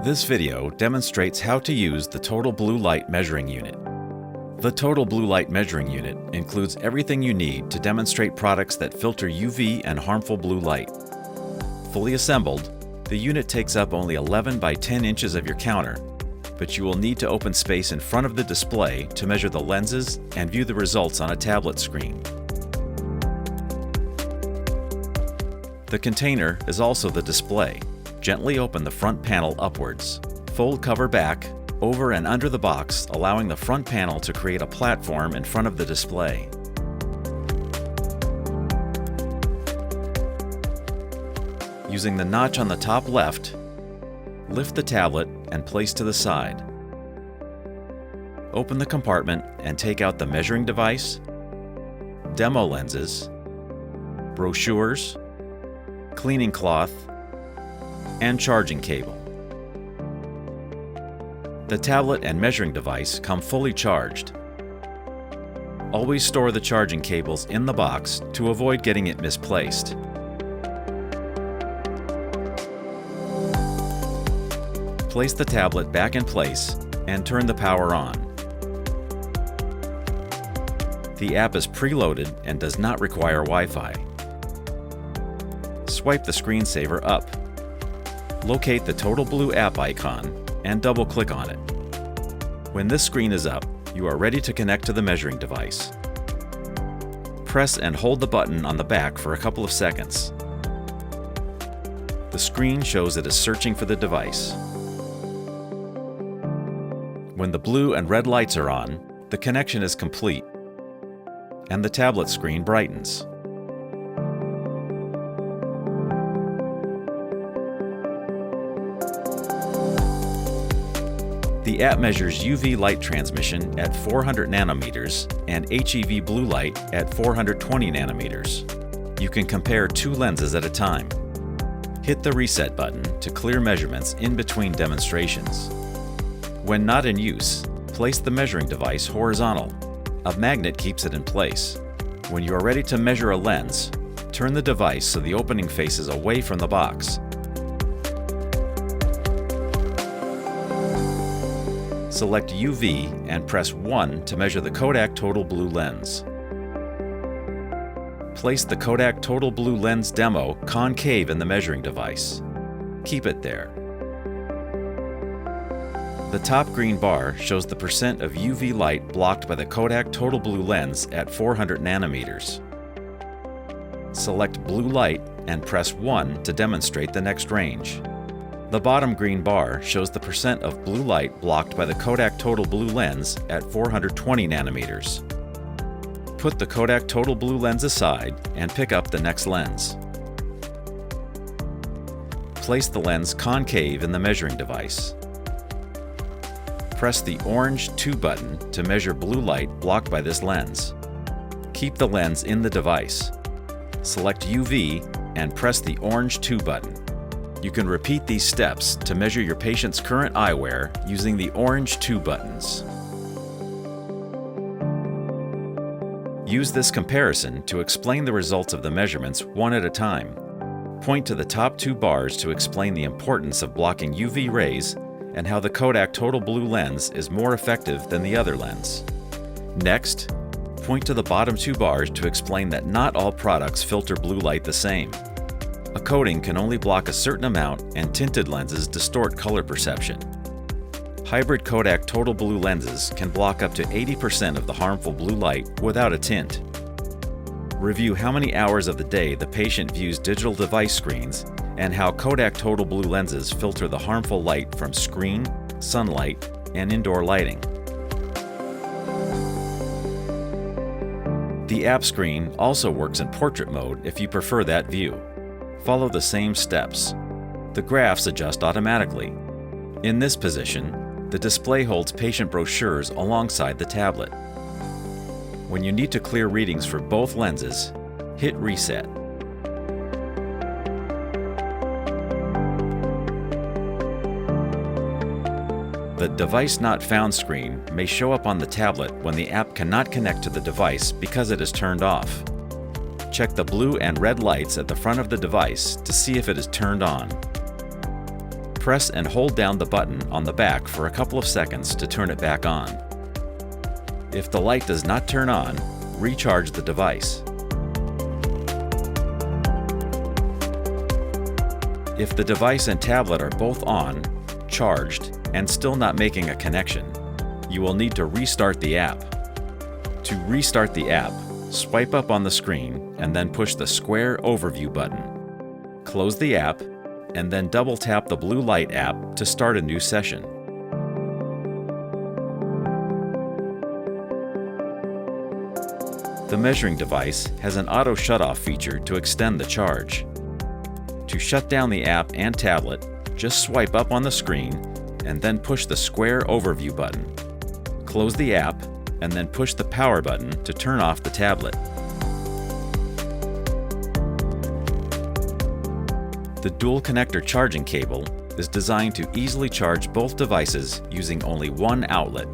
This video demonstrates how to use the Total Blue Light Measuring Unit. The Total Blue Light Measuring Unit includes everything you need to demonstrate products that filter UV and harmful blue light. Fully assembled, the unit takes up only 11 by 10 inches of your counter, but you will need to open space in front of the display to measure the lenses and view the results on a tablet screen. The container is also the display. Gently open the front panel upwards. Fold cover back, over and under the box, allowing the front panel to create a platform in front of the display. Using the notch on the top left, lift the tablet and place to the side. Open the compartment and take out the measuring device, demo lenses, brochures, cleaning cloth, and charging cable. The tablet and measuring device come fully charged. Always store the charging cables in the box to avoid getting it misplaced. Place the tablet back in place and turn the power on. The app is preloaded and does not require Wi-Fi. Swipe the screensaver up. Locate the Total Blue app icon and double-click on it. When this screen is up, you are ready to connect to the measuring device. Press and hold the button on the back for a couple of seconds. The screen shows it is searching for the device. When the blue and red lights are on, the connection is complete, and the tablet screen brightens. The app measures UV light transmission at 400 nanometers and HEV blue light at 420 nanometers. You can compare two lenses at a time. Hit the reset button to clear measurements in between demonstrations. When not in use, place the measuring device horizontal. A magnet keeps it in place. When you are ready to measure a lens, turn the device so the opening faces away from the box. Select UV and press 1 to measure the KODAK Total Blue lens. Place the KODAK Total Blue lens demo concave in the measuring device. Keep it there. The top green bar shows the percent of UV light blocked by the KODAK Total Blue lens at 400 nanometers. Select Blue Light and press 1 to demonstrate the next range. The bottom green bar shows the percent of blue light blocked by the KODAK Total Blue lens at 420 nanometers. Put the KODAK Total Blue lens aside and pick up the next lens. Place the lens concave in the measuring device. Press the orange 2 button to measure blue light blocked by this lens. Keep the lens in the device. Select UV and press the orange 2 button. You can repeat these steps to measure your patient's current eyewear using the orange 2 buttons. Use this comparison to explain the results of the measurements one at a time. Point to the top 2 bars to explain the importance of blocking UV rays and how the KODAK Total Blue lens is more effective than the other lens. Next, point to the bottom 2 bars to explain that not all products filter blue light the same. A coating can only block a certain amount, and tinted lenses distort color perception. Hybrid KODAK Total Blue lenses can block up to 80% of the harmful blue light without a tint. Review how many hours of the day the patient views digital device screens and how KODAK Total Blue lenses filter the harmful light from screen, sunlight, and indoor lighting. The app screen also works in portrait mode if you prefer that view. Follow the same steps. The graphs adjust automatically. In this position, the display holds patient brochures alongside the tablet. When you need to clear readings for both lenses, hit reset. The Device Not Found screen may show up on the tablet when the app cannot connect to the device because it is turned off. Check the blue and red lights at the front of the device to see if it is turned on. Press and hold down the button on the back for a couple of seconds to turn it back on. If the light does not turn on, recharge the device. If the device and tablet are both on, charged, and still not making a connection, you will need to restart the app. To restart the app, swipe up on the screen and then push the square overview button. Close the app and then double tap the blue light app to start a new session. The measuring device has an auto shutoff feature to extend the charge. To shut down the app and tablet, just swipe up on the screen and then push the square overview button. Close the app and then push the power button to turn off the tablet. The dual connector charging cable is designed to easily charge both devices using only one outlet.